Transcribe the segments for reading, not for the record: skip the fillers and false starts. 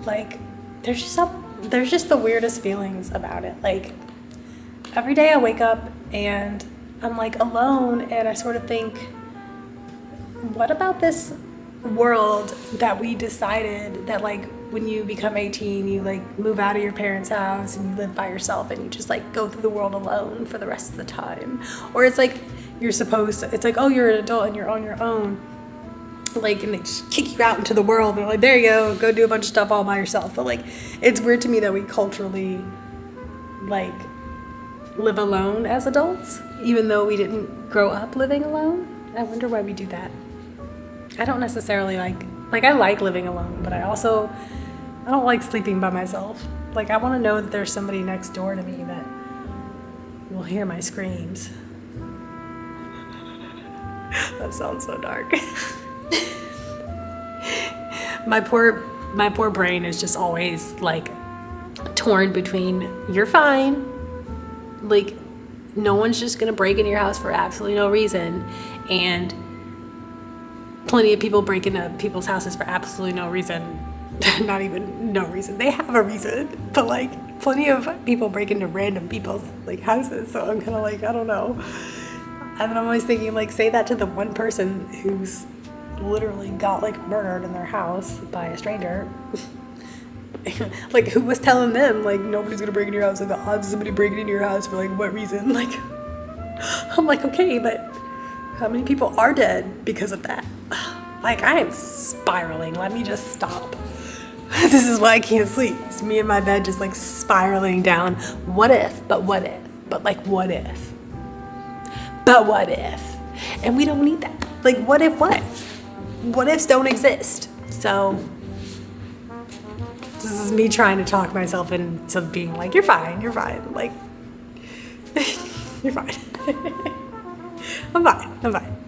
Like, there's just the weirdest feelings about it. Like, every day I wake up and I'm like alone, and I sort of think, what about this world that we decided that, like, when you become 18, you like move out of your parents' house and you live by yourself and you just like go through the world alone for the rest of the time? Or it's like it's like, oh, you're an adult and you're on your own, like, and they just kick you out into the world. They're like, there you go do a bunch of stuff all by yourself. But like, it's weird to me that we culturally like live alone as adults, even though we didn't grow up living alone. I wonder why we do that. I don't necessarily like I like living alone, but I don't like sleeping by myself. Like, I want to know that there's somebody next door to me that will hear my screams. That sounds so dark. My poor brain is just always like torn between, you're fine, like no one's just gonna break into your house for absolutely no reason, and plenty of people break into people's houses for absolutely no reason. Not even no reason, they have a reason, but like plenty of people break into random people's like houses. So I'm kind of like, I don't know. And then I'm always thinking, like, say that to the one person who's literally got like murdered in their house by a stranger. Like, who was telling them like nobody's gonna break into your house, and the odds of somebody breaking into your house for like what reason? Like, I'm like, okay, but how many people are dead because of that? Like, I am spiraling. Let me just stop. This is why I can't sleep. It's me in my bed just like spiraling down. What if, but what if, but like what if, but what if? And we don't need that. Like, what if what? What ifs don't exist. So this is me trying to talk myself into being like, you're fine. Like, you're fine. I'm fine.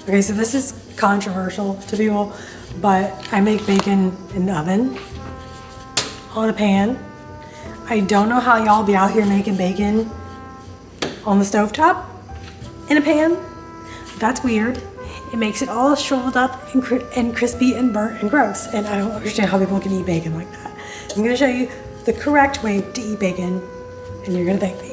Okay, so this is controversial to people, but I make bacon in the oven on a pan. I don't know how y'all be out here making bacon on the stovetop in a pan. That's weird. It makes it all shriveled up and crispy and burnt and gross, and I don't understand how people can eat bacon like that. I'm gonna show you the correct way to eat bacon, and you're gonna thank me.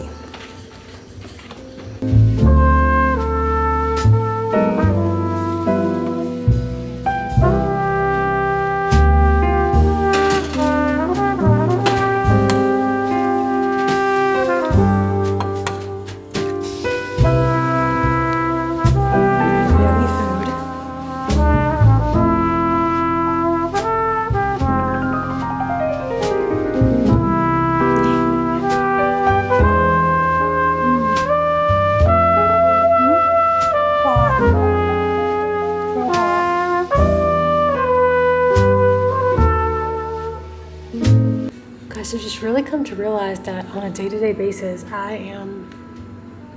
So just really come to realize that on a day-to-day basis, I am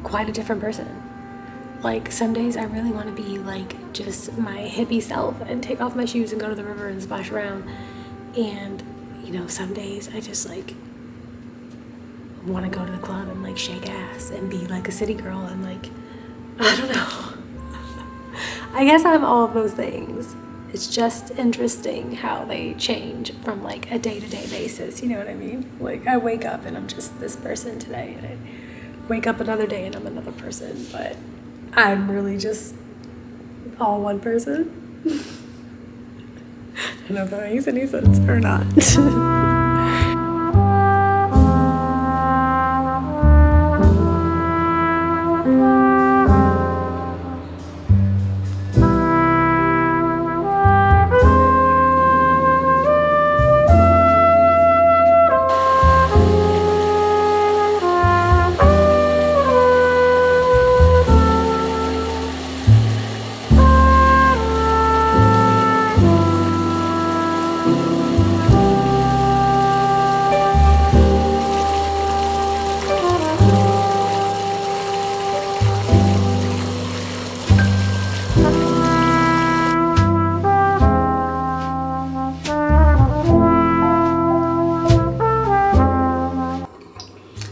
quite a different person. Like, some days I really want to be like just my hippie self and take off my shoes and go to the river and splash around. And, you know, some days I just like want to go to the club and like shake ass and be like a city girl and like, I don't know. I guess I'm all of those things. It's just interesting how they change from like a day-to-day basis, you know what I mean? Like, I wake up and I'm just this person today, and wake up another day and I'm another person, but I'm really just all one person. I don't know if that makes any sense or not.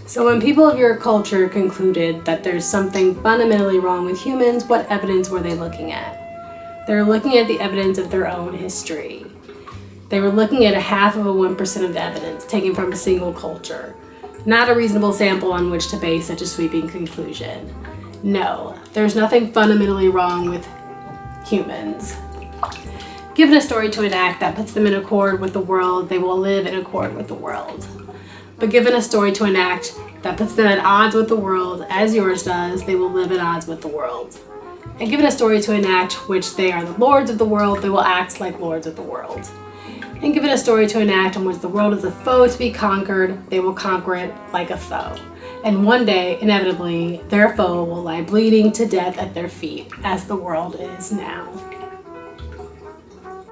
So when people of your culture concluded that there's something fundamentally wrong with humans, what evidence were they looking at? They were looking at the evidence of their own history. They were looking at 1/2% of the evidence taken from a single culture. Not a reasonable sample on which to base such a sweeping conclusion. No, there's nothing fundamentally wrong with humans. Given a story to enact that puts them in accord with the world, they will live in accord with the world. But given a story to enact that puts them at odds with the world, as yours does, they will live at odds with the world. And given a story to enact which they are the lords of the world, they will act like lords of the world. And given a story to enact in which the world is a foe to be conquered, they will conquer it like a foe. And one day, inevitably, their foe will lie bleeding to death at their feet, as the world is now.